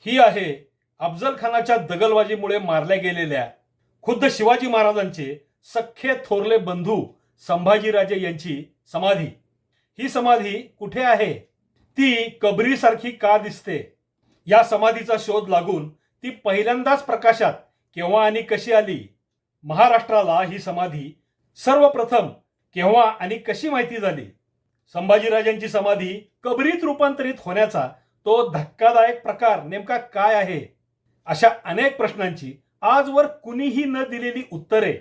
ही आहे अफजल खानाच्या दगलबाजीमुळे मारल्या गेलेल्या खुद्द शिवाजी महाराजांचे सख्खे थोरले बंधू संभाजीराजे यांची समाधी। ही समाधी कुठे आहे? ती कबरीसारखी का दिसते? या समाधीचा शोध लागून ती पहिल्यांदाच प्रकाशात केव्हा आणि कशी आली? महाराष्ट्राला ही समाधी सर्वप्रथम केव्हा आणि कशी माहिती झाली? संभाजीराजांची समाधी कबरीत रूपांतरित होण्याचा तो धक्कादायक प्रकार नेमका काय आहे? अशा अनेक प्रश्नांची आजवर कुणीही न दिलेली उत्तरे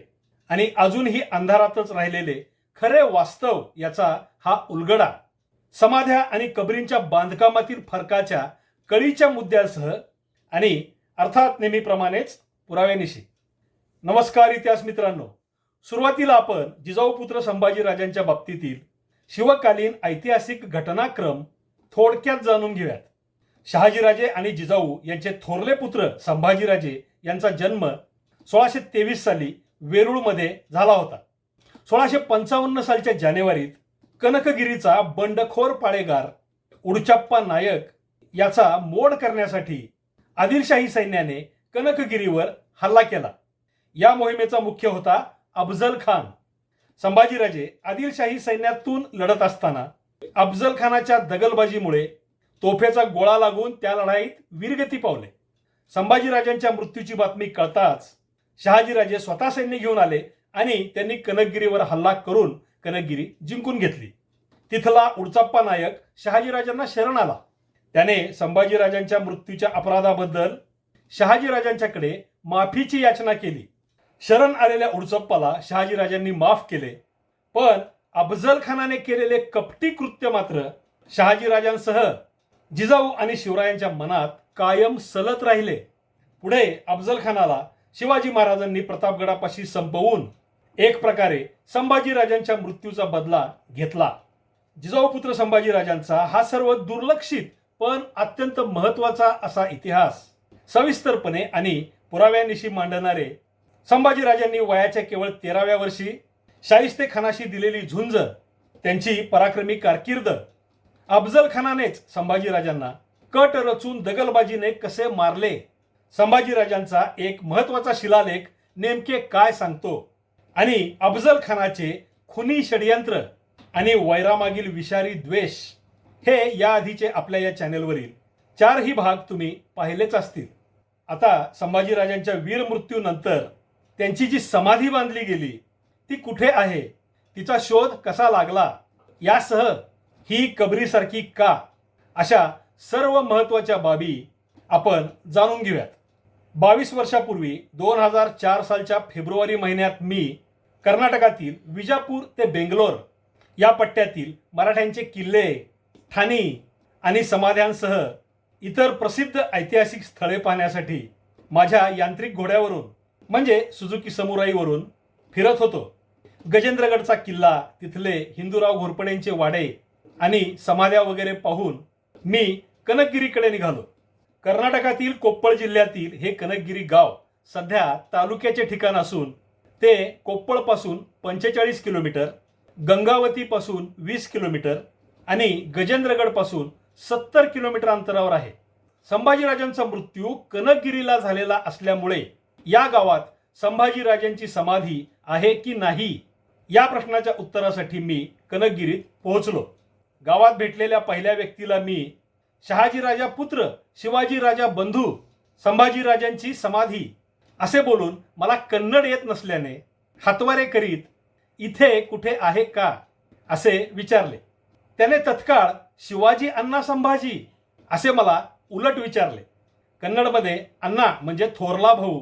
आणि अजूनही अंधारातच राहिलेले खरे वास्तव याचा हा उलगडा समाध्या आणि कबरींच्या बांधकामातील फरकाच्या कळीच्या मुद्द्यासह आणि अर्थात नेहमीप्रमाणेच पुराव्यानिशी। नमस्कार इतिहास मित्रांनो, सुरुवातीला आपण जिजाऊपुत्र संभाजीराजांच्या बाबतीतील शिवकालीन ऐतिहासिक घटनाक्रम थोडक्यात जाणून घेऊयात। शहाजीराजे आणि जिजाऊ यांचे थोरले पुत्र संभाजीराजे यांचा जन्म 1623 साली वेरूळमध्ये झाला होता। 1655 सालच्या जानेवारीत कनकगिरीचा बंडखोर पाळेगार उडचप्पा नायक याचा मोड करण्यासाठी आदिलशाही सैन्याने कनकगिरीवर हल्ला केला। या मोहिमेचा मुख्य होता अफजल खान। संभाजीराजे आदिलशाही सैन्यातून लढत असताना अफजल खानाच्या दगलबाजीमुळे तोफेचा गोळा लागून त्या लढाईत वीरगती पावले। संभाजीराजांच्या मृत्यूची बातमी कळताच शहाजीराजे स्वतः सैन्य घेऊन आले आणि त्यांनी कनकगिरीवर हल्ला करून कनकगिरी जिंकून घेतली। तिथला उडचप्पा नायक शहाजीराजांना शरण आला। त्याने संभाजीराजांच्या मृत्यूच्या अपराधाबद्दल शहाजीराजांच्याकडे माफीची याचना केली। शरण आलेल्या उडचप्पाला शहाजीराजांनी माफ केले, पण अफजल खानाने केलेले कपटी कृत्य मात्र शहाजीराजांसह जिजाऊ आणि शिवरायांच्या मनात कायम सलत राहिले। पुढे अफजल खानाला शिवाजी महाराजांनी प्रतापगडापाशी संपवून एक प्रकारे संभाजीराजांच्या मृत्यूचा बदला घेतला। जिजाऊपुत्र संभाजीराजांचा हा सर्व दुर्लक्षित पण अत्यंत महत्त्वाचा असा इतिहास सविस्तरपणे आणि पुराव्यानिशी मांडणारे संभाजीराजांनी वयाच्या केवळ 13व्या वर्षी शाहिस्ते खानाशी दिलेली झुंज, त्यांची पराक्रमी कारकीर्द, अफजल खानानेच संभाजीराजांना कट रचून दगलबाजीने कसे मारले, संभाजीराजांचा एक महत्त्वाचा शिलालेख नेमके काय सांगतो आणि अफजल खानाचे खुनी षडयंत्र आणि वैरामागील विषारी द्वेष, हे याआधीचे आपल्या या चॅनेलवरील 4ही भाग तुम्ही पाहिलेच असतील। आता संभाजीराजांच्या वीर मृत्यूनंतर त्यांची जी समाधी बांधली गेली ती कुठे आहे, तिचा शोध कसा लागला, यासह ही कबरीसारखी का, अशा सर्व महत्त्वाच्या बाबी आपण जाणून घेऊयात। 22 वर्षापूर्वी 2004 सालच्या फेब्रुवारी महिन्यात मी कर्नाटकातील विजापूर ते बेंगलोर या पट्ट्यातील मराठ्यांचे किल्ले, ठाणी आणि समाध्यांसह इतर प्रसिद्ध ऐतिहासिक स्थळे पाहण्यासाठी माझ्या यांत्रिक घोड्यावरून म्हणजे सुझुकी समुराईवरून फिरत होतो। गजेंद्रगडचा किल्ला, तिथले हिंदूराव घोरपडेंचे वाडे आणि समाध्या वगैरे पाहून मी कनकगिरीकडे निघालो। कर्नाटकातील कोप्पळ जिल्ह्यातील हे कनकगिरी गाव सध्या तालुक्याचे ठिकाण असून ते कोप्पळपासून 45 किलोमीटर, गंगावतीपासून 20 किलोमीटर आणि गजेंद्रगडपासून 70 किलोमीटर अंतरावर आहे। संभाजीराजांचा मृत्यू कनकगिरीला झालेला असल्यामुळे या गावात संभाजीराजांची समाधी आहे की नाही, या प्रश्नाच्या उत्तरासाठी मी कनकगिरीत पोहोचलो। गावात भेटलेल्या पहिल्या व्यक्तीला मी शहाजीराजा पुत्र शिवाजीराजा बंधू संभाजीराजांची समाधी असे बोलून मला कन्नड येत नसल्याने हातवारे करीत इथे कुठे आहे का असे विचारले। त्याने तत्काळ शिवाजी अण्णा संभाजी असे मला उलट विचारले। कन्नडमध्ये अण्णा म्हणजे थोरला भाऊ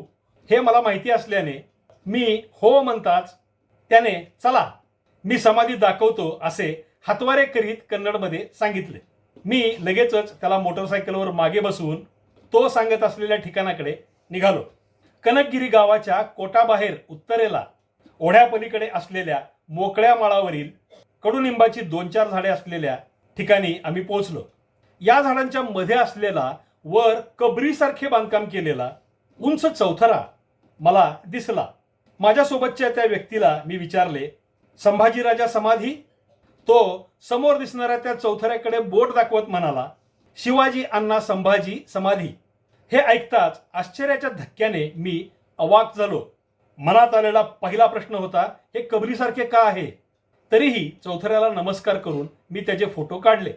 हे मला माहिती असल्याने मी हो म्हणताच त्याने चला मी समाधी दाखवतो असे हातवारे करीत कन्नडमध्ये सांगितले। मी लगेचच त्याला मोटरसायकलवर मागे बसवून तो सांगत असलेल्या ठिकाणाकडे निघालो। कनकगिरी गावाच्या कोटाबाहेर उत्तरेला ओढ्यापलीकडे असलेल्या मोकळ्या माळावरील कडुनिंबाची 2-4 झाडे असलेल्या ठिकाणी आम्ही पोहोचलो। या झाडांच्या मध्ये असलेला वर कबरीसारखे बांधकाम केलेला उंच चौथरा मला दिसला। माझ्यासोबतच्या त्या व्यक्तीला मी विचारले, संभाजीराजा समाधी? तो समोर दिसणाऱ्या त्या चौथऱ्याकडे बोट दाखवत म्हणाला, शिवाजी अण्णा संभाजी समाधी। हे ऐकताच आश्चर्याच्या धक्क्याने मी अवाक झालो. मनात आलेला पहिला प्रश्न होता, हे कबरीसारखे का आहे? तरीही चौथऱ्याला नमस्कार करून मी त्याचे फोटो काढले.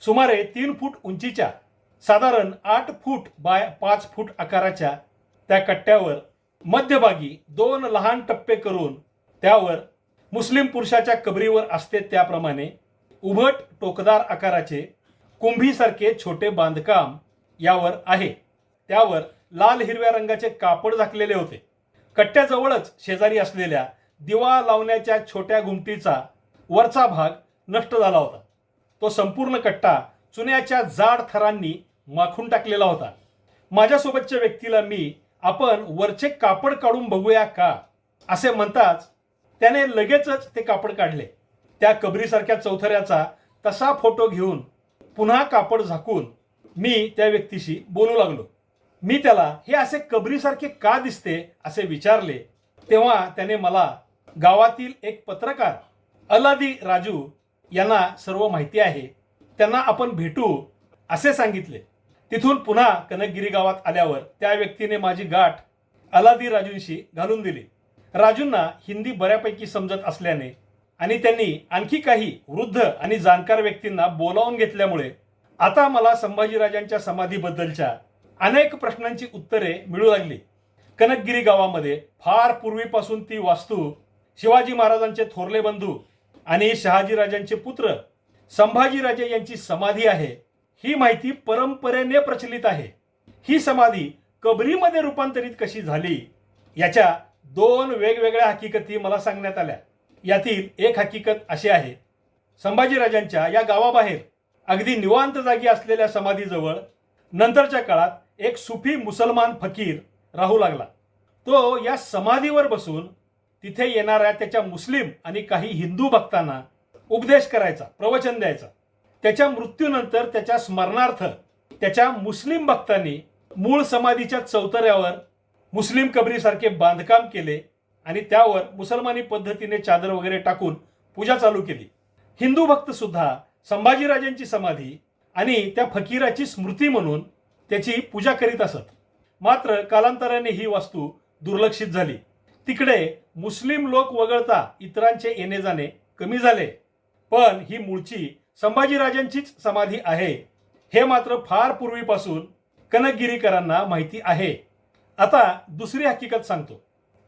सुमारे 3 फूट उंचीच्या, साधारण 8 फूट बाय 5 फूट आकाराच्या त्या कट्ट्यावर मध्यभागी 2 लहान टप्पे करून त्यावर मुस्लिम पुरुषाच्या कबरीवर असते त्याप्रमाणे उभट टोकदार आकाराचे कुंभीसारखे छोटे बांधकाम यावर आहे. त्यावर लाल हिरव्या रंगाचे कापड झाकलेले होते. कट्ट्याजवळच शेजारी असलेल्या दिवा लावण्याच्या छोट्या घुमटीचा वरचा भाग नष्ट झाला होता. तो संपूर्ण कट्टा चुन्याच्या जाड थरांनी माखून टाकलेला होता. माझ्यासोबतच्या व्यक्तीला मी, आपण वरचे कापड काढून बघूया का, असे म्हणताच त्याने लगेचच ते कापड काढले. त्या कबरीसारख्या चौथऱ्याचा तसा फोटो घेऊन पुन्हा कापड झाकून मी त्या व्यक्तीशी बोलू लागलो. मी त्याला हे असे कबरीसारखे का दिसते असे विचारले. तेव्हा त्याने मला गावातील एक पत्रकार अलादी राजू यांना सर्व माहिती आहे, त्यांना आपण भेटू असे सांगितले. तिथून पुन्हा कनकगिरी गावात आल्यावर त्या व्यक्तीने माझी गाठ अलादी राजूंशी घालून दिली. राजूंना हिंदी बऱ्यापैकी समजत असल्याने आणि त्यांनी आणखी काही वृद्ध आणि जाणकार व्यक्तींना बोलावून घेतल्यामुळे आता मला संभाजीराजांच्या समाधीबद्दलच्या अनेक प्रश्नांची उत्तरे मिळू लागली. कनकगिरी गावामध्ये फार पूर्वीपासून ती वास्तू शिवाजी महाराजांचे थोरले बंधू आणि शहाजीराजांचे पुत्र संभाजीराजे यांची समाधी आहे, ही माहिती परंपरेने प्रचलित आहे. ही समाधी कबरीमध्ये रूपांतरित कशी झाली याच्या 2 वेगवेगळ्या हकीकती मला सांगण्यात आल्या. यातील एक हकीकत अशी आहे, संभाजीराजांच्या या गावाबाहेर अगदी निवांत जागी असलेल्या समाधीजवळ नंतरच्या काळात एक सुफी मुसलमान फकीर राहू लागला. तो या समाधीवर बसून तिथे येणाऱ्या त्याच्या मुस्लिम आणि काही हिंदू भक्तांना उपदेश करायचा, प्रवचन द्यायचा. त्याच्या मृत्यूनंतर त्याच्या स्मरणार्थ त्याच्या मुस्लिम भक्तांनी मूळ समाधीच्या चौतऱ्यावर मुस्लिम कबरीसारखे बांधकाम केले आणि त्यावर मुसलमानी पद्धतीने चादर वगैरे टाकून पूजा चालू केली. हिंदू भक्त सुद्धा संभाजीराजांची समाधी आणि त्या फकीराची स्मृती म्हणून त्याची पूजा करीत असत. मात्र कालांतराने ही वास्तू दुर्लक्षित झाली. तिकडे मुस्लिम लोक वगळता इतरांचे येणे जाणे कमी झाले. पण ही मूळची संभाजीराजांचीच समाधी आहे हे मात्र फार पूर्वीपासून कनकगिरीकरांना माहिती आहे. आता दुसरी हकीकत सांगतो.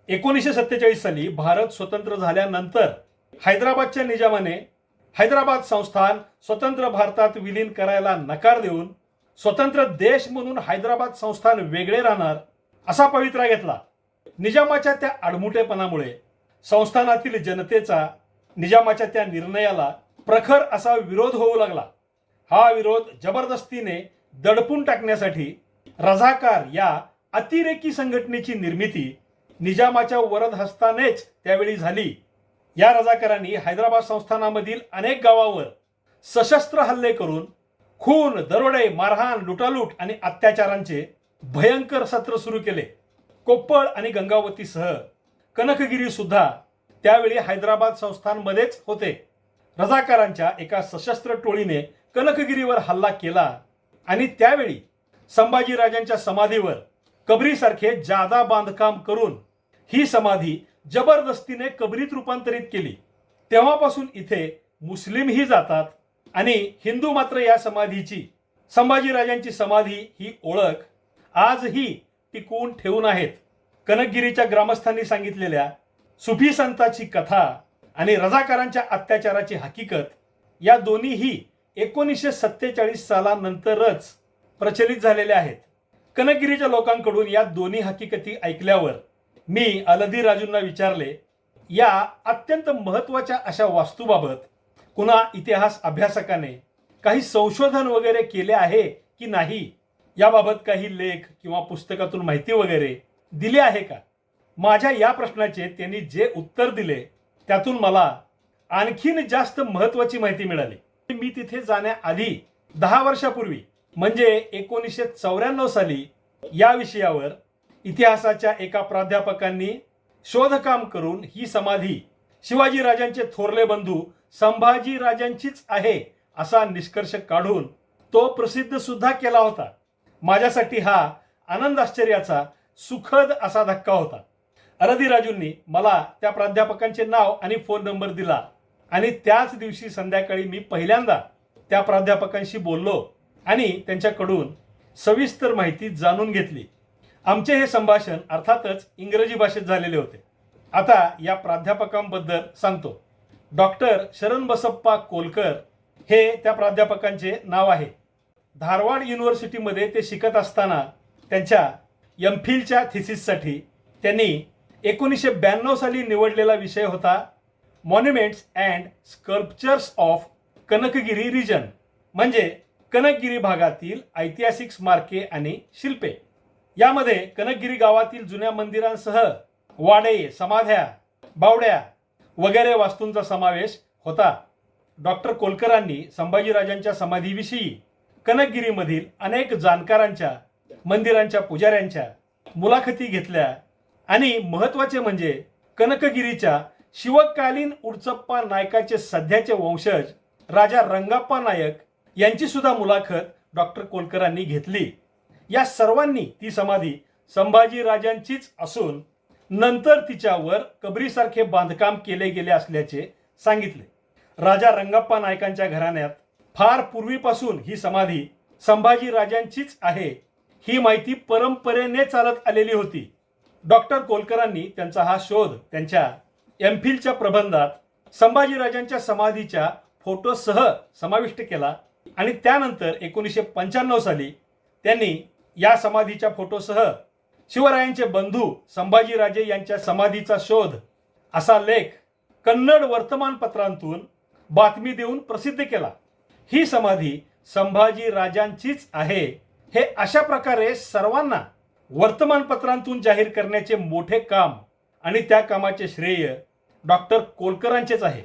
1947 साली भारत स्वतंत्र झाल्यानंतर हैदराबादच्या निजामाने हैदराबाद संस्थान स्वतंत्र भारतात विलीन करायला नकार देऊन स्वतंत्र देश म्हणून हैदराबाद संस्थान वेगळे राहणार असा पवित्रा घेतला. निजामाच्या त्या आडमुठेपणामुळे संस्थानातील जनतेचा निजामाच्या त्या निर्णयाला प्रखर असा विरोध होऊ लागला. हा विरोध जबरदस्तीने दडपून टाकण्यासाठी रझाकार या अतिरेकी संघटनेची निर्मिती निजामाच्या वरद हस्तानेच त्यावेळी झाली. या रझाकारांनी हैदराबाद संस्थानामधील अनेक गावावर सशस्त्र हल्ले करून खून, दरोडे, मारहाण, लुटालूट आणि अत्याचारांचे भयंकर सत्र सुरू केले. कोप्पळ आणि गंगावतीसह कनकगिरी सुद्धा त्यावेळी हैदराबाद संस्थानमध्येच होते. रझाकारांच्या एका सशस्त्र टोळीने कनकगिरीवर हल्ला केला आणि त्यावेळी संभाजीराजांच्या समाधीवर कबरीसारखे जादा बांधकाम करून ही समाधी जबरदस्तीने कबरीत रूपांतरित केली. तेव्हापासून इथे मुस्लिमही जातात आणि हिंदू मात्र या समाधीची, संभाजीराजांची समाधी ही ओळख आजही टिकवून ठेवून आहेत. कनकगिरीच्या ग्रामस्थांनी सांगितलेल्या सुफी संताची कथा आणि रझाकारांच्या अत्याचाराची हकीकत या दोन्हीही 1947 सालानंतरच प्रचलित झालेल्या आहेत. कनकगिरीच्या लोकांकडून या दोन्ही हकीकती ऐकल्यावर मी अलादी राजूंना विचारले, या अत्यंत महत्त्वाच्या अशा वास्तूबाबत कुणा इतिहास अभ्यासकाने काही संशोधन वगैरे केले आहे की नाही, याबाबत काही लेख किंवा पुस्तकातून माहिती वगैरे दिली आहे का? माझ्या या प्रश्नाचे त्यांनी जे उत्तर दिले त्यातून मला आणखीन जास्त महत्त्वाची माहिती मिळाली. मी तिथे जाण्याआधी 10 वर्षापूर्वी म्हणजे 1994 साली या विषयावर इतिहासाच्या एका प्राध्यापकांनी शोधकाम करून ही समाधी शिवाजीराजांचे थोरले बंधू संभाजीराजांचीच आहे असा निष्कर्ष काढून तो प्रसिद्ध सुद्धा केला होता. माझ्यासाठी हा आनंद आश्चर्याचा सुखद असा धक्का होता. अरधिराजूंनी मला त्या प्राध्यापकांचे नाव आणि फोन नंबर दिला आणि त्याच दिवशी संध्याकाळी मी पहिल्यांदा त्या प्राध्यापकांशी बोललो आणि त्यांच्याकडून सविस्तर माहिती जाणून घेतली. आमचे हे संभाषण अर्थातच इंग्रजी भाषेत झालेले होते. आता या प्राध्यापकांबद्दल सांगतो. डॉक्टर शरण बसप्पा कोलकर हे त्या प्राध्यापकांचे नाव आहे. धारवाड युनिव्हर्सिटीमध्ये ते शिकत असताना त्यांच्या एमफिलच्या थिसिससाठी त्यांनी 1992 साली निवडलेला विषय होता monuments and sculptures of Kanakagiri region, म्हणजे कनकगिरी भागातील ऐतिहासिक स्मारके आणि शिल्पे. यामध्ये कनकगिरी गावातील जुन्या मंदिरांसह वाडे, समाध्या, बावड्या वगैरे वास्तूंचा समावेश होता. डॉक्टर कोलकरांनी संभाजीराजांच्या समाधीविषयी कनकगिरीमधील अनेक जाणकारांच्या, मंदिरांच्या पुजाऱ्यांच्या मुलाखती घेतल्या आणि महत्त्वाचे म्हणजे कनकगिरीच्या शिवकालीन उडचप्पा नायकाचे सध्याचे वंशज राजा रंगाप्पा नायक यांची सुद्धा मुलाखत डॉक्टर कोलकरांनी घेतली. या सर्वांनी ती समाधी संभाजीराजांचीच असून नंतर तिच्यावर कबरीसारखे बांधकाम केले गेले असल्याचे सांगितले. राजा रंगाप्पा नायकांच्या घराण्यात फार पूर्वीपासून ही समाधी संभाजीराजांचीच आहे ही माहिती परंपरेने चालत आलेली होती. डॉक्टर कोलकरांनी त्यांचा हा शोध त्यांच्या एमफिलच्या प्रबंधात संभाजीराजांच्या समाधीच्या फोटोसह समाविष्ट केला आणि त्यानंतर 1995 साली त्यांनी या समाधीच्या फोटोसह शिवरायांचे बंधू संभाजीराजे यांच्या समाधीचा शोध असा लेख कन्नड वर्तमानपत्रांतून बातमी देऊन प्रसिद्ध केला. ही समाधी संभाजीराजांचीच आहे हे अशा प्रकारे सर्वांना वर्तमानपत्रांतून जाहीर करण्याचे मोठे काम आणि त्या कामाचे श्रेय डॉक्टर कोलकरांचेच आहे.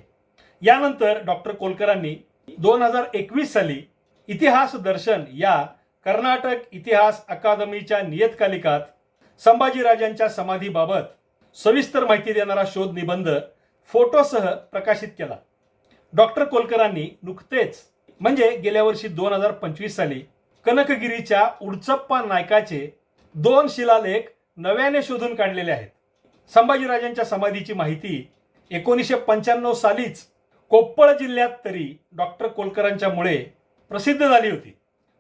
यानंतर डॉक्टर कोलकरांनी 2021 साली इतिहास दर्शन या कर्नाटक इतिहास अकादमीच्या नियतकालिकात संभाजीराजांच्या समाधीबाबत सविस्तर माहिती देणारा शोध निबंध फोटोसह प्रकाशित केला. डॉक्टर कोलकरांनी नुकतेच म्हणजे गेल्या वर्षी 2025 साली कनकगिरीच्या उडचप्पा नायकाचे 2 शिलालेख नव्याने शोधून काढलेले आहेत. संभाजीराजांच्या समाधीची माहिती 1995 सालीच कोप्पळ जिल्ह्यात तरी डॉक्टर कोलकरांच्यामुळे प्रसिद्ध झाली होती.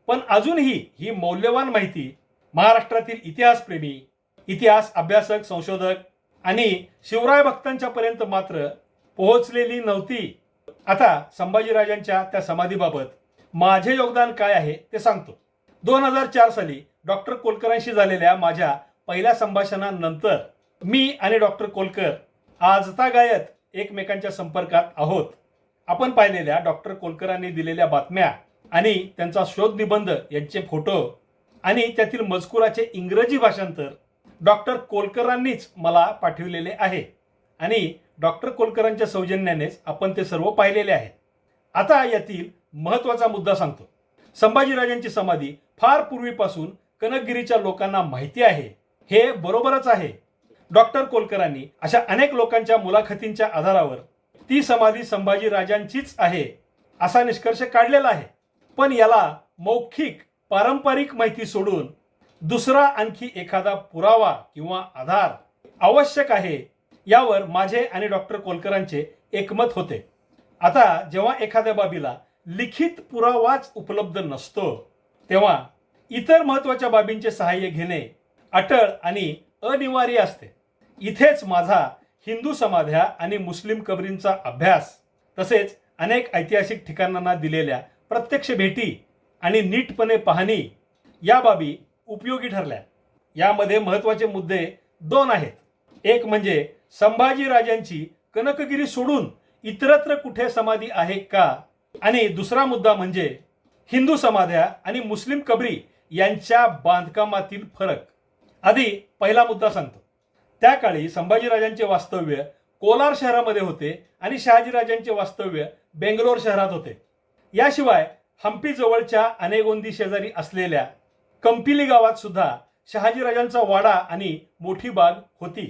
पण अजूनही ही मौल्यवान माहिती महाराष्ट्रातील इतिहासप्रेमी, इतिहास अभ्यासक, संशोधक आणि शिवराय भक्तांच्या पर्यंत मात्र पोहोचलेली नव्हती. आता संभाजीराजांच्या त्या समाधीबाबत माझे योगदान काय आहे ते सांगतो. 2004 साली डॉक्टर कोलकरांशी झालेल्या माझ्या पहिल्या संभाषणानंतर मी आणि डॉक्टर कोलकर आजतागायत एकमेकांच्या संपर्कात आहोत. आपण पाहिलेल्या डॉक्टर कोलकरांनी दिलेल्या बातम्या आणि त्यांचा शोध निबंध यांचे फोटो आणि त्यातील मजकुराचे इंग्रजी भाषांतर डॉक्टर कोलकरांनीच मला पाठविलेले आहे आणि डॉक्टर कोलकरांच्या सौजन्यानेच आपण ते सर्व पाहिलेले आहे. आता यातील महत्त्वाचा मुद्दा सांगतो. संभाजीराजांची समाधी फार पूर्वीपासून कनकगिरीच्या लोकांना माहिती आहे हे बरोबरच आहे. डॉक्टर कोलकरांनी अशा अनेक लोकांच्या मुलाखतींच्या आधारावर ती समाधी संभाजीराजांचीच आहे असा निष्कर्ष काढलेला आहे. पण याला मौखिक पारंपरिक माहिती सोडून दुसरा आणखी एखादा पुरावा किंवा आधार आवश्यक आहे यावर माझे आणि डॉक्टर कोलकरांचे एकमत होते. आता जेव्हा एखाद्या बाबीला लिखित पुरावाच उपलब्ध नसतो तेव्हा इतर महत्त्वाच्या बाबींचे सहाय्य घेणे अटळ आणि अनिवार्य असते. इथेच माझा हिंदू समाध्या आणि मुस्लिम कबरींचा अभ्यास तसेच अनेक ऐतिहासिक ठिकाणांना दिलेल्या प्रत्यक्ष भेटी आणि नीटपणे पाहणी या बाबी उपयोगी ठरल्या. यामध्ये महत्त्वाचे मुद्दे 2 आहेत. एक म्हणजे संभाजीराजांची कनकगिरी सोडून इतरत्र कुठे समाधी आहे का, आणि दुसरा मुद्दा म्हणजे हिंदू समाध्या आणि मुस्लिम कबरी यांच्या बांधकामातील फरक. आधी पहिला मुद्दा सांगतो. त्या काळी संभाजीराजांचे वास्तव्य कोलार शहरामध्ये होते आणि शहाजीराजांचे वास्तव्य बेंगलोर शहरात होते. याशिवाय हंपी जवळच्या अनेगोंदी शेजारी असलेल्या कंपिली गावात सुद्धा शहाजीराजांचा वाडा आणि मोठी बाग होती.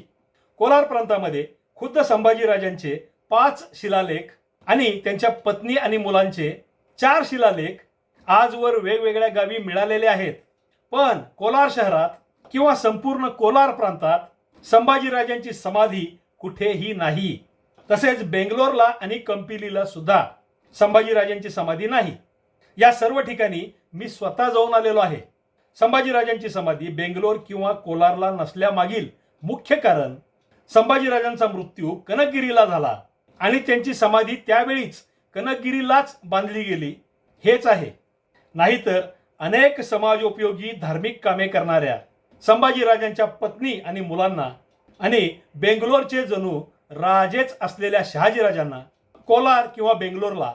कोलार प्रांतामध्ये खुद्द संभाजीराजांचे 5 शिलालेख आणि त्यांच्या पत्नी आणि मुलांचे 4 शिलालेख आजवर वेगवेगळ्या गावी मिळालेले आहेत. पण कोलार शहरात किंवा संपूर्ण कोलार प्रांतात संभाजीराजांची समाधी कुठेही नाही. तसेच बेंगलोरला आणि कंपिलीला सुद्धा संभाजीराजांची समाधी नाही. या सर्व ठिकाणी मी स्वतः जाऊन आलेलो आहे. संभाजीराजांची समाधी बेंगलोर किंवा कोलारला नसल्यामागील मुख्य कारण संभाजीराजांचा मृत्यू कनकगिरीला झाला आणि त्यांची समाधी त्यावेळीच कनकगिरीलाच बांधली गेली हेच आहे. नाहीतर अनेक समाजोपयोगी धार्मिक कामे करणाऱ्या संभाजीराजांच्या पत्नी आणि मुलांना आणि बेंगलोरचे जणू राजेच असलेल्या शहाजीराजांना कोलार किंवा बेंगलोरला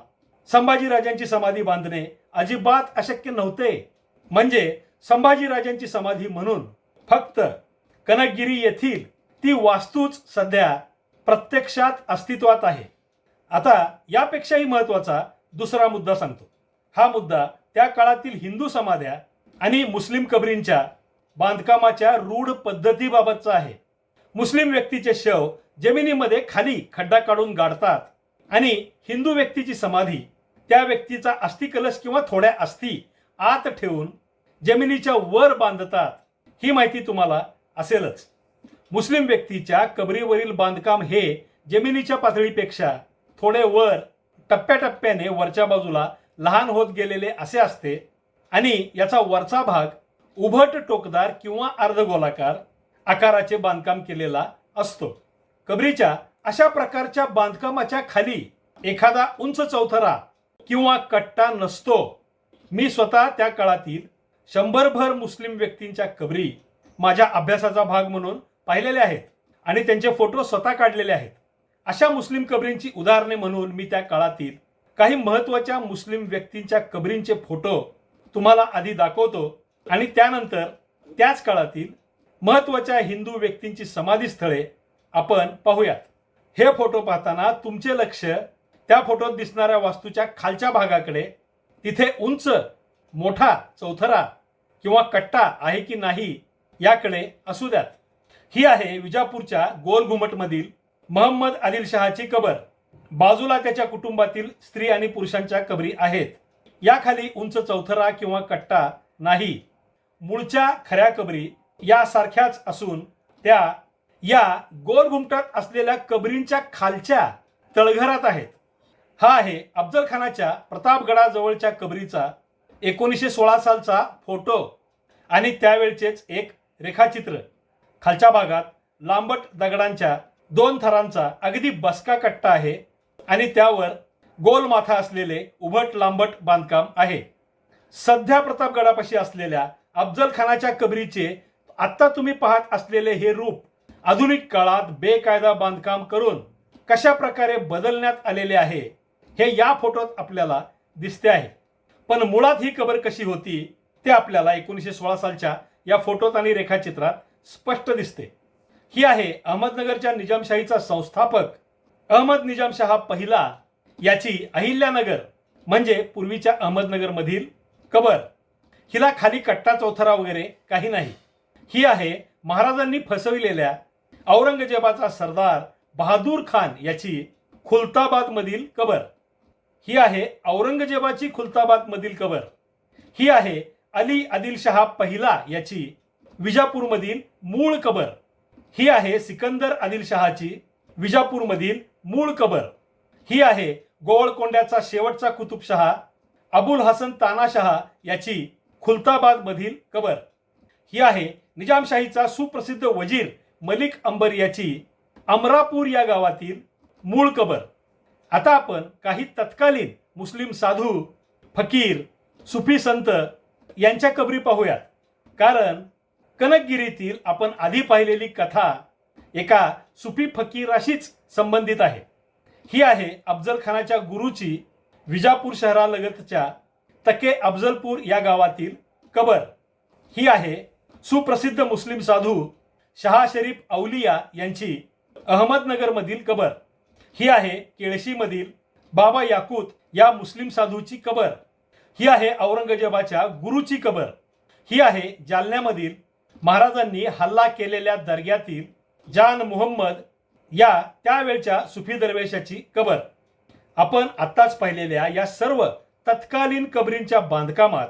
संभाजीराजांची समाधी बांधणे अजिबात अशक्य नव्हते. म्हणजे संभाजीराजांची समाधी म्हणून फक्त कनकगिरी येथील ती वास्तूच सध्या प्रत्यक्षात अस्तित्वात आहे. आता यापेक्षाही महत्त्वाचा दुसरा मुद्दा सांगतो. हा मुद्दा त्या काळातील हिंदू समाध्या आणि मुस्लिम कबरींच्या बांधकामाच्या रूढ पद्धतीबाबतचा आहे. मुस्लिम व्यक्तीचे शव जमिनीमध्ये खाली खड्डा काढून गाडतात आणि हिंदू व्यक्तीची समाधी त्या व्यक्तीचा अस्थिकलश किंवा थोड्या अस्थी आत ठेवून जमिनीच्या वर बांधतात. ही माहिती तुम्हाला असेलच. मुस्लिम व्यक्तीच्या कबरीवरील बांधकाम हे जमिनीच्या पातळीपेक्षा थोडे वर टप्प्याटप्प्याने वरच्या बाजूला लहान होत गेलेले असे असते आणि याचा वरचा भाग उभट टोकदार किंवा अर्धगोलाकार आकाराचे बांधकाम केलेला असतो. कबरीच्या अशा प्रकारच्या बांधकामाच्या खाली एखादा उंच चौथरा किंवा कट्टा नसतो. मी स्वतः त्या काळातील 100भर मुस्लिम व्यक्तींच्या कबरी माझ्या अभ्यासाचा भाग म्हणून पाहिलेले आहेत आणि त्यांचे फोटो स्वतः काढलेले आहेत. अशा मुस्लिम कबरींची उदाहरणे म्हणून मी त्या काळातील काही महत्त्वाच्या मुस्लिम व्यक्तींच्या कबरींचे फोटो तुम्हाला आधी दाखवतो आणि त्यानंतर त्याच काळातील महत्त्वाच्या हिंदू व्यक्तींची समाधीस्थळे आपण पाहूयात. हे फोटो पाहताना तुमचे लक्ष त्या फोटोत दिसणाऱ्या वास्तूच्या खालच्या भागाकडे, तिथे उंच मोठा चौथरा किंवा कट्टा आहे की नाही याकडे असू द्यात. ही आहे विजापूरच्या गोल घुमटमधील महम्मद आदिलशहाची कबर. बाजूला त्याच्या कुटुंबातील स्त्री आणि पुरुषांच्या कबरी आहेत. याखाली उंच चौथरा किंवा कट्टा नाही. मूळच्या खऱ्या कबरी यासारख्याच असून त्या या गोल घुमटात असलेल्या कबरींच्या खालच्या तळघरात आहेत. हा आहे अफजल खानाच्या प्रतापगडाजवळच्या कबरीचा 1916 सालचा फोटो आणि त्यावेळचेच एक रेखाचित्र. खालच्या भागात लांबट दगडांच्या 2 थरांचा अगदी बसका कट्टा आहे आणि त्यावर गोल माथा असलेले उभट लांबट बांधकाम आहे. सध्या प्रतापगडापाशी असलेल्या अफजल खानाच्या कबरीचे आता तुम्ही पाहत असलेले हे रूप आधुनिक काळात बेकायदा बांधकाम करून कशा प्रकारे बदलण्यात आलेले आहे हे या फोटोत आपल्याला दिसते आहे. पण मुळात ही कबर कशी होती ते आपल्याला 1916 सालच्या या फोटोत आणि रेखाचित्रात स्पष्ट दिसते. ही आहे अहमदनगरच्या निजामशाहीचा संस्थापक अहमद निजामशहा पहिला याची अहिल्यानगर म्हणजे पूर्वीच्या अहमदनगरमधील कबर. हिला खाली कट्टा चौथरा वगैरे काही नाही. ही आहे महाराजांनी फसविलेल्या औरंगजेबाचा सरदार बहादूर खान याची खुलताबादमधील कबर. ही आहे औरंगजेबाची खुलताबादमधील कबर. ही आहे अली आदिलशहा पहिला याची विजापूरमधील मूळ कबर. ही आहे सिकंदर आदिलशहाची विजापूरमधील मूळ कबर. ही आहे गोवळकोंड्याचा शेवटचा कुतुबशहा अबुल हसन तानाशहा याची खुलताबादमधील कबर. ही आहे निजामशाहीचा सुप्रसिद्ध वजीर मलिक अंबर याची अमरापूर या गावातील मूळ कबर. आता आपण काही तत्कालीन मुस्लिम साधू, फकीर, सुफी संत यांच्या कबरी पाहूयात. कारण कनकगिरीतील आपण आधी पाहिलेली कथा एका सुफी फकीराशीच संबंधित आहे. ही आहे अफजल खानाच्या गुरुची विजापूर शहरालगतच्या तके अफजलपूर या गावातील कबर. ही आहे सुप्रसिद्ध मुस्लिम साधू शहा शरीफ औलिया यांची अहमदनगरमधील कबर. ही आहे केळशीमधील बाबा याकूत या मुस्लिम साधूची कबर. ही आहे औरंगजेबाच्या गुरुची कबर. ही आहे जालन्यामधील महाराजांनी हल्ला केलेल्या दर्ग्यातील जान मुहम्मद या त्यावेळच्या सुफी दरवेशाची कबर. आपण आत्ताच पाहिलेल्या या सर्व तत्कालीन कबरींच्या बांधकामात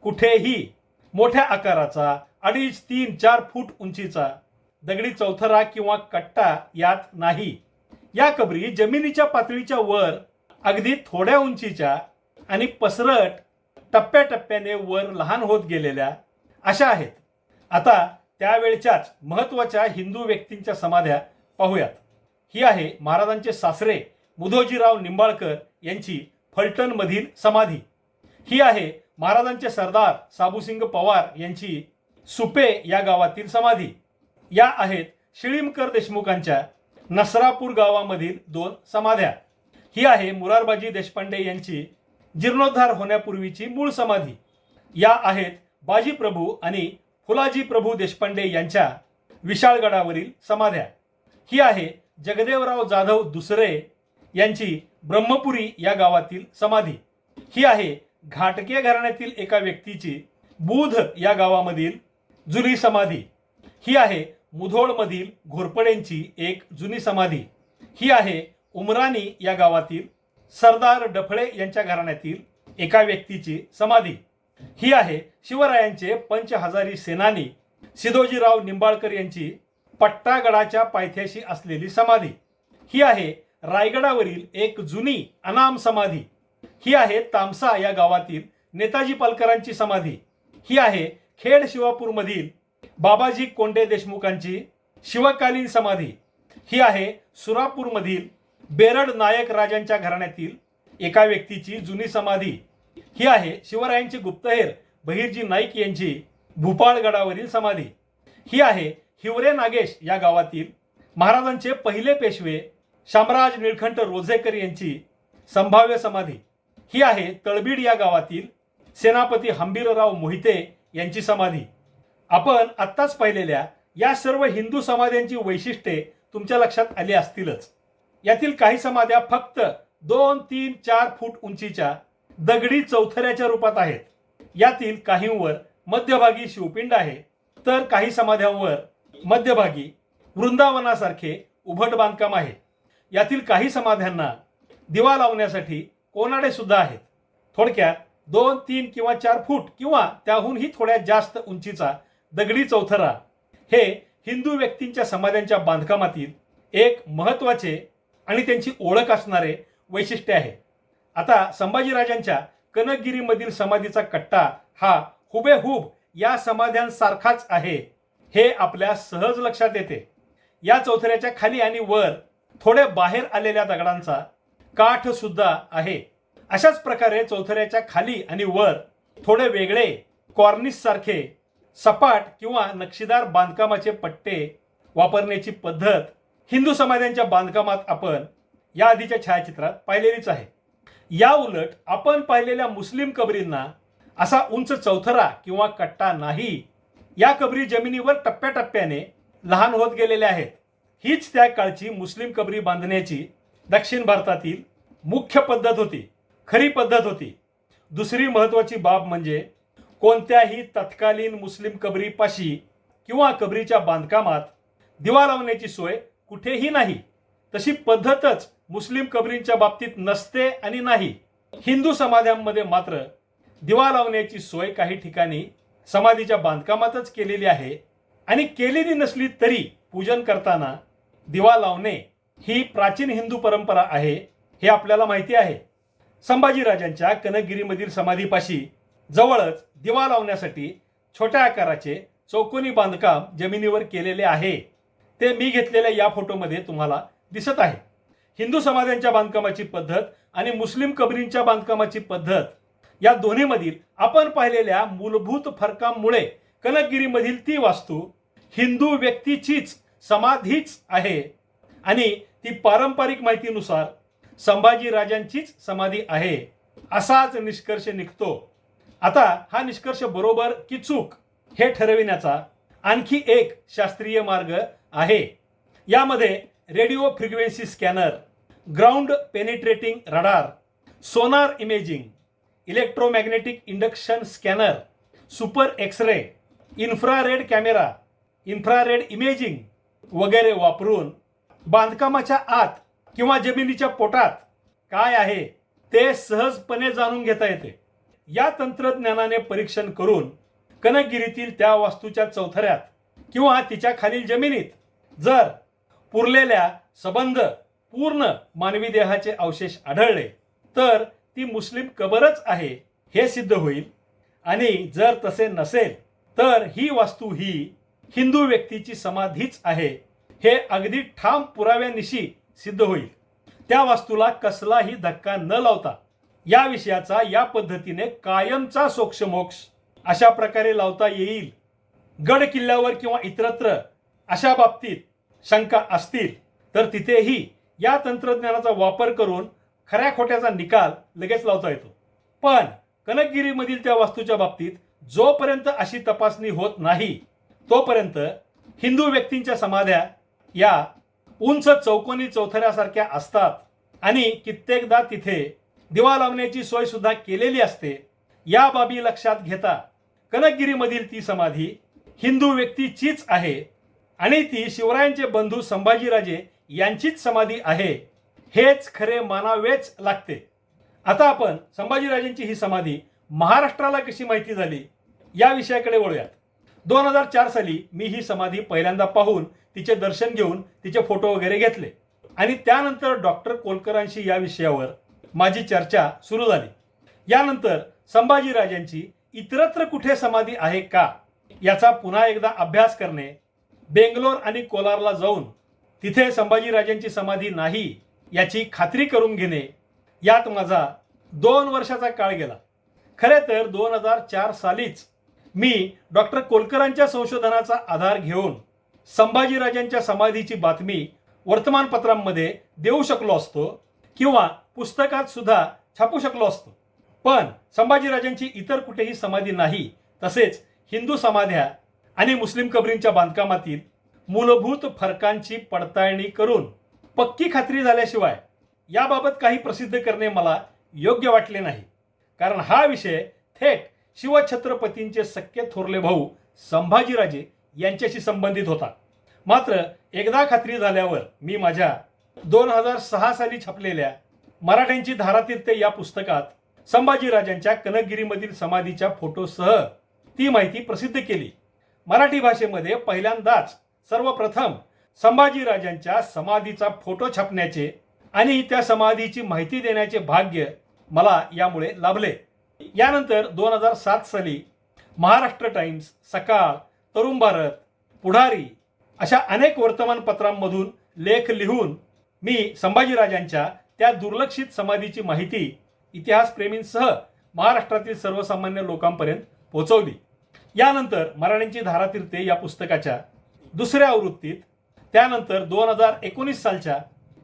कुठेही मोठ्या आकाराचा 2.5, 3, 4 फूट उंचीचा दगडी चौथरा किंवा कट्टा यात नाही. या कबरी जमिनीच्या पातळीच्या वर अगदी थोड्या उंचीच्या आणि पसरट टप्प्याटप्प्याने वर लहान होत गेलेल्या अशा आहेत. आता त्यावेळच्याच महत्वाच्या हिंदू व्यक्तींच्या समाध्या पाहूयात. ही आहे महाराजांचे सासरे मुधोजीराव निंबाळकर यांची फलटण मधील समाधी. ही आहे महाराजांचे सरदार साबुसिंग पवार यांची सुपे या गावातील समाधी. या आहेत शिळीमकर देशमुखांच्या नसरापूर गावामधील 2 समाध्या. ही आहे मुरारबाजी देशपांडे यांची जीर्णोद्धार होण्यापूर्वीची मूळ समाधी. या आहेत बाजी प्रभू आणि फुलाजी प्रभू देशपांडे यांच्या विशाळगडावरील समाध्या. ही आहे जगदेवराव जाधव दुसरे यांची ब्रह्मपुरी या गावातील समाधी. ही आहे घाटके घराण्यातील एका व्यक्तीची बुध या गावामधील जुनी समाधी. ही आहे मुधोळमधील घोरपडेंची एक जुनी समाधी. ही आहे उमराणी या गावातील सरदार डफळे यांच्या घराण्यातील एका व्यक्तीची समाधी. ही आहे शिवरायांचे पंचहजारी सेनानी सिदोजीराव निंबाळकर यांची पट्टागडाच्या पायथ्याशी असलेली समाधी. ही आहे रायगडावरील एक जुनी अनाम समाधी. ही आहे तामसा या गावातील नेताजी पालकरांची समाधी. ही आहे खेड शिवापूरमधील बाबाजी कोंडे देशमुखांची शिवकालीन समाधी. ही आहे सुरापूरमधील बेरड नायक राजांच्या घराण्यातील एका व्यक्तीची जुनी समाधी. ही आहे शिवरायांचे गुप्तहेर बहिर्जी नाईक यांची भूपाळगडावरील समाधी. ही आहे हिवरे नागेश या गावातील महाराजांचे पहिले पेशवे शामराज निळकंठ रोजेकर यांची संभाव्य समाधी. ही आहे तळबीड या गावातील सेनापती हंबीरराव मोहिते यांची समाधी. आपण आत्ताच पाहिलेल्या या सर्व हिंदू समाध्यांची वैशिष्ट्ये तुमच्या लक्षात आली असतीलच. यातील काही समाध्या फक्त 2, 3, 4 फूट उंचीच्या दगडी चौथऱ्याच्या रूपात आहेत. यातील काहींवर मध्यभागी शिवपिंड आहे, तर काही समाध्यांवर मध्यभागी वृंदावनासारखे उभट बांधकाम आहे. यातील काही समाध्यांना दिवा लावण्यासाठी कोनाडे सुद्धा आहेत. थोडक्यात 2, 3 किंवा 4 फूट किंवा त्याहूनही थोड्या जास्त उंचीचा दगडी चौथरा हे हिंदू व्यक्तींच्या समाध्यांच्या बांधकामातील एक महत्त्वाचे आणि त्यांची ओळख असणारे वैशिष्ट्य आहे. आता संभाजीराजांच्या कनकगिरीमधील समाधीचा कट्टा हा हुबेहूब या समाध्यांसारखाच आहे हे आपल्या सहज लक्षात येते. या चौथऱ्याच्या खाली आणि वर थोडे बाहेर आलेल्या दगडांचा काठ सुद्धा आहे. अशाच प्रकारे चौथऱ्याच्या खाली आणि वर थोडे वेगळे कॉर्निस सारखे सपाट किंवा नक्षीदार बांधकामाचे पट्टे वापरण्याची पद्धत हिंदू समाध्यांच्या बांधकामात आपण या आधीच्या छायाचित्रात पाहिलेलीच आहे. या उलट आपण पाहिलेल्या मुस्लिम कबरींना असा उंच चौथरा किंवा कट्टा नाही. या कबरी जमिनीवर टप्प्याटप्प्याने लहान होत गेलेल्या आहेत. हीच त्या काळची मुस्लिम कबरी बांधण्याची दक्षिण भारतातील मुख्य पद्धत होती, खरी पद्धत होती. दुसरी महत्त्वाची बाब म्हणजे कोणत्याही तत्कालीन मुस्लिम कबरीपाशी किंवा कबरीच्या बांधकामात दिवा लावण्याची सोय कुठेही नाही. तशी पद्धतच मुस्लिम कबरींच्या बाबतीत नसते आणि नाही. हिंदू समाध्यांमध्ये मात्र दिवा लावण्याची सोय काही ठिकाणी समाधीच्या बांधकामातच केलेली आहे आणि केलेली नसली तरी पूजन करताना दिवा लावणे ही प्राचीन हिंदू परंपरा आहे हे आपल्याला माहिती आहे. संभाजीराजांच्या कनकगिरीमधील समाधीपाशी जवळच दिवा लावण्यासाठी छोट्या आकाराचे चौकोनी बांधकाम जमिनीवर केलेले आहे. ते मी घेतलेल्या या फोटोमध्ये तुम्हाला दिसत आहे. हिंदू समाध्यांच्या बांधकामाची पद्धत आणि मुस्लिम कबरींच्या बांधकामाची पद्धत या दोन्हीमधील आपण पाहिलेल्या मूलभूत फरकामुळे कनकगिरीमधील ती वास्तू हिंदू व्यक्तीचीच समाधीच आहे आणि ती पारंपरिक माहितीनुसार संभाजीराजांचीच समाधी आहे असाच निष्कर्ष निघतो. आता हा निष्कर्ष बरोबर की चूक हे ठरविण्याचा आणखी एक शास्त्रीय मार्ग आहे. यामध्ये radio frequency scanner, ground penetrating radar, sonar imaging, electromagnetic induction scanner, super x-ray, infrared camera, infrared imaging वगैरे वापरून बांधकामाच्या आत किंवा जमिनीच्या पोटात काय आहे ते सहजपणे जाणून घेता येते. या तंत्रज्ञानाने परीक्षण करून कनकगिरीतील त्या वास्तूच्या चौथऱ्यात किंवा तिच्या खालील जमिनीत जर पुरलेल्या सबंध पूर्ण मानवी देहाचे अवशेष आढळले तर ती मुस्लिम कबरच आहे हे सिद्ध होईल. आणि जर तसे नसेल तर ही वास्तू ही हिंदू व्यक्तीची समाधीच आहे हे अगदी ठाम पुराव्यानिशी सिद्ध होईल. त्या वास्तूला कसलाही धक्का न लावता या विषयाचा या पद्धतीने कायमचा सोक्षमोक्ष अशा प्रकारे लावता येईल. गड किल्ल्यावर किंवा इतरत्र अशा बाबतीत शंका असतील तर तिथेही या तंत्रज्ञानाचा वापर करून खऱ्या खोट्याचा निकाल लगेच लावता येतो. पण कनकगिरीमधील त्या वास्तूच्या बाबतीत जोपर्यंत अशी तपासणी होत नाही तोपर्यंत हिंदू व्यक्तींच्या समाध्या या उंच चौकोनी चौथऱ्यासारख्या असतात आणि कित्येकदा तिथे दिवा लावण्याची सोय सुद्धा केलेली असते. या बाबी लक्षात घेता कनकगिरीमधील ती समाधी हिंदू व्यक्तीचीच आहे आणि ती शिवरायांचे बंधू संभाजीराजे यांचीच समाधी आहे हेच खरे मानावेच लागते. आता आपण संभाजीराजेंची ही समाधी महाराष्ट्राला कशी माहिती झाली या विषयाकडे वळूयात. 2004 साली मी ही समाधी पहिल्यांदा पाहून तिचे दर्शन घेऊन तिचे फोटो वगैरे घेतले आणि त्यानंतर डॉक्टर कोलकरांशी या विषयावर माझी चर्चा सुरू झाली. यानंतर संभाजीराजांची इतरत्र कुठे समाधी आहे का याचा पुन्हा एकदा अभ्यास करणे, बेंगलोर आणि कोलारला जाऊन तिथे संभाजीराजांची समाधी नाही याची खात्री करून घेणे, यात माझा 2 वर्षाचा काळ गेला. खरे तर 2004 सालीच मी डॉक्टर कोलकरांच्या संशोधनाचा आधार घेऊन संभाजीराजांच्या समाधीची बातमी वर्तमानपत्रांमध्ये देऊ शकलो असतो किंवा पुस्तकात सुद्धा छापू शकलो असतो. पण संभाजीराजांची इतर कुठेही समाधी नाही. तसेच हिंदू समाध्या आणि मुस्लिम कबरींच्या बांधकामातील मूलभूत फरकांची पडताळणी करून पक्की खात्री झाल्याशिवाय याबाबत काही प्रसिद्ध करणे मला योग्य वाटले नाही. कारण हा विषय थेट शिवछत्रपतींचे सख्खे थोरले भाऊ संभाजीराजे यांच्याशी संबंधित होता. मात्र एकदा खात्री झाल्यावर मी माझ्या 2006 साली छापलेल्या मराठ्यांची धारातीर्थे या पुस्तकात संभाजीराजांच्या कनकगिरीमधील समाधीच्या फोटोसह ती माहिती प्रसिद्ध केली. मराठी भाषेमध्ये पहिल्यांदाच सर्वप्रथम संभाजीराजांच्या समाधीचा फोटो छापण्याचे आणि त्या समाधीची माहिती देण्याचे भाग्य मला यामुळे लाभले. यानंतर 2007 साली महाराष्ट्र टाइम्स, सकाळ, तरुण भारत, पुढारी अशा अनेक वर्तमानपत्रांमधून लेख लिहून मी संभाजीराजांच्या त्या दुर्लक्षित समाधीची माहिती इतिहासप्रेमींसह महाराष्ट्रातील सर्वसामान्य लोकांपर्यंत पोहोचवली. यानंतर मराठ्यांची धारातीर्थे या पुस्तकाच्या दुसऱ्या आवृत्तीत, त्यानंतर 2019 सालच्या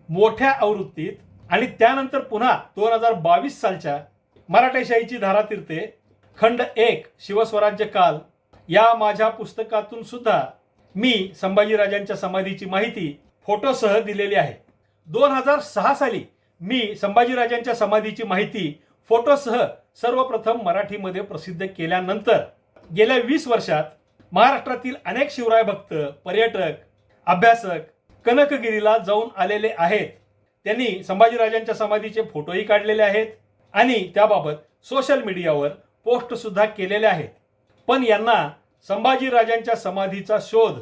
मोठ्या आवृत्तीत आणि त्यानंतर पुन्हा 2022 सालच्या मराठेशाहीची धारातीर्थे खंड 1 शिवस्वराज्य काल या माझ्या पुस्तकातून सुद्धा मी संभाजीराजांच्या समाधीची माहिती फोटोसह दिलेली आहे. 2006 साली मी संभाजीराजांच्या समाधीची माहिती फोटोसह सर्वप्रथम मराठीमध्ये प्रसिद्ध केल्यानंतर गेल्या 20 वर्षात महाराष्ट्रातील अनेक शिवराय भक्त, पर्यटक, अभ्यासक कनकगिरीला जाऊन आलेले आहेत. त्यांनी संभाजीराजांच्या समाधीचे फोटोही काढलेले आहेत आणि त्याबाबत सोशल मीडियावर पोस्ट सुद्धा केलेले आहेत. पण यांना संभाजीराजांच्या समाधीचा शोध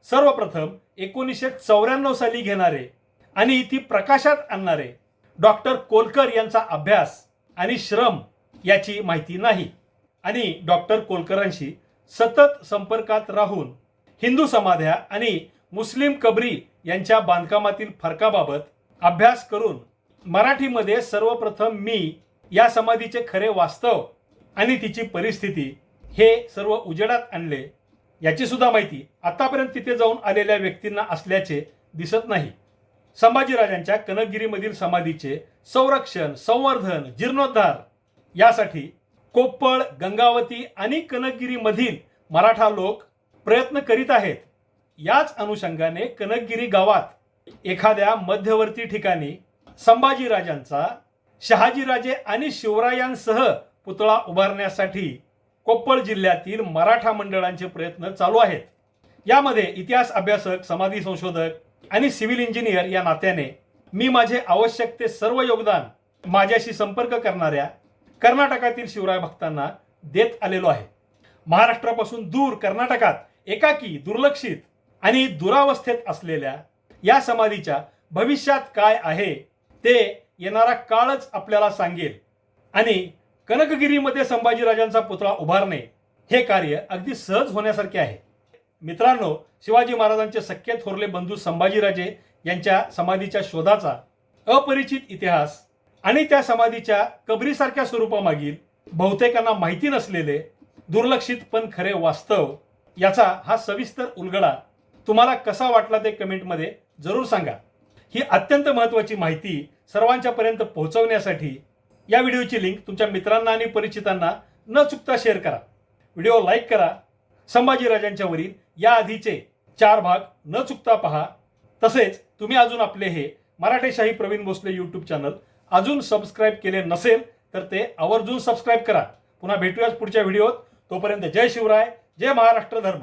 सर्वप्रथम 1994 साली घेणारे आणि ती प्रकाशात आणणारे डॉक्टर कोलकर यांचा अभ्यास आणि श्रम याची माहिती नाही. आणि डॉक्टर कोलकरांशी सतत संपर्कात राहून हिंदू समाध्या आणि मुस्लिम कबरी यांच्या बांधकामातील फरकाबाबत अभ्यास करून मराठीमध्ये सर्वप्रथम मी या समाधीचे खरे वास्तव आणि तिची परिस्थिती हे सर्व उजेडात आणले. याची सुद्धा माहिती आतापर्यंत तिथे जाऊन आलेल्या व्यक्तींना असल्याचे दिसत नाही. संभाजीराजांच्या कनकगिरीमधील समाधीचे संरक्षण, संवर्धन, जीर्णोद्धार यासाठी कोप्पळ, गंगावती आणि कनकगिरीमधील मराठा लोक प्रयत्न करीत आहेत. याच अनुषंगाने कनकगिरी गावात एखाद्या मध्यवर्ती ठिकाणी संभाजीराजांचा शहाजीराजे आणि शिवरायांसह पुतळा उभारण्यासाठी कोप्पळ जिल्ह्यातील मराठा मंडळांचे प्रयत्न चालू आहेत. यामध्ये इतिहास अभ्यासक, समाधी संशोधक आणि सिव्हिल इंजिनियर या नात्याने मी माझे आवश्यक ते सर्व योगदान माझ्याशी संपर्क करणाऱ्या कर्नाटकातील शिवराय भक्तांना देत आलेलो आहे. महाराष्ट्रापासून दूर कर्नाटकात एकाकी, दुर्लक्षित आणि दुरावस्थेत असलेल्या या समाधीच्या भविष्यात काय आहे ते येणारा काळच आपल्याला सांगेल. आणि कनकगिरीमध्ये संभाजीराजांचा पुतळा उभारणे हे कार्य अगदी सहज होण्यासारखे आहे. मित्रांनो, शिवाजी महाराजांचे सख्खे थोरले बंधू संभाजीराजे यांच्या समाधीच्या शोधाचा अपरिचित इतिहास आणि त्या समाधीच्या कबरीसारख्या स्वरूपामागील बहुतेकांना माहिती नसलेले दुर्लक्षित पण खरे वास्तव याचा हा सविस्तर उलगडा तुम्हाला कसा वाटला ते कमेंटमध्ये जरूर सांगा. ही अत्यंत महत्त्वाची माहिती सर्वांच्या पर्यंत पोहोचवण्यासाठी या व्हिडिओची लिंक तुमच्या मित्रांना आणि परिचितांना न चुकता शेअर करा. व्हिडिओ लाईक करा. संभाजीराजांच्या वरील या आधीचे 4 भाग न चुकता पहा. तसेच तुम्ही अजून आपले हे मराठेशाही प्रवीण भोसले यूट्यूब चॅनल अजून सबस्क्राईब केले नसेल तर ते आवर्जून सबस्क्राईब करा. पुन्हा भेटूयाच पुढच्या व्हिडिओत. तोपर्यंत जय शिवराय, जय महाराष्ट्र धर्म.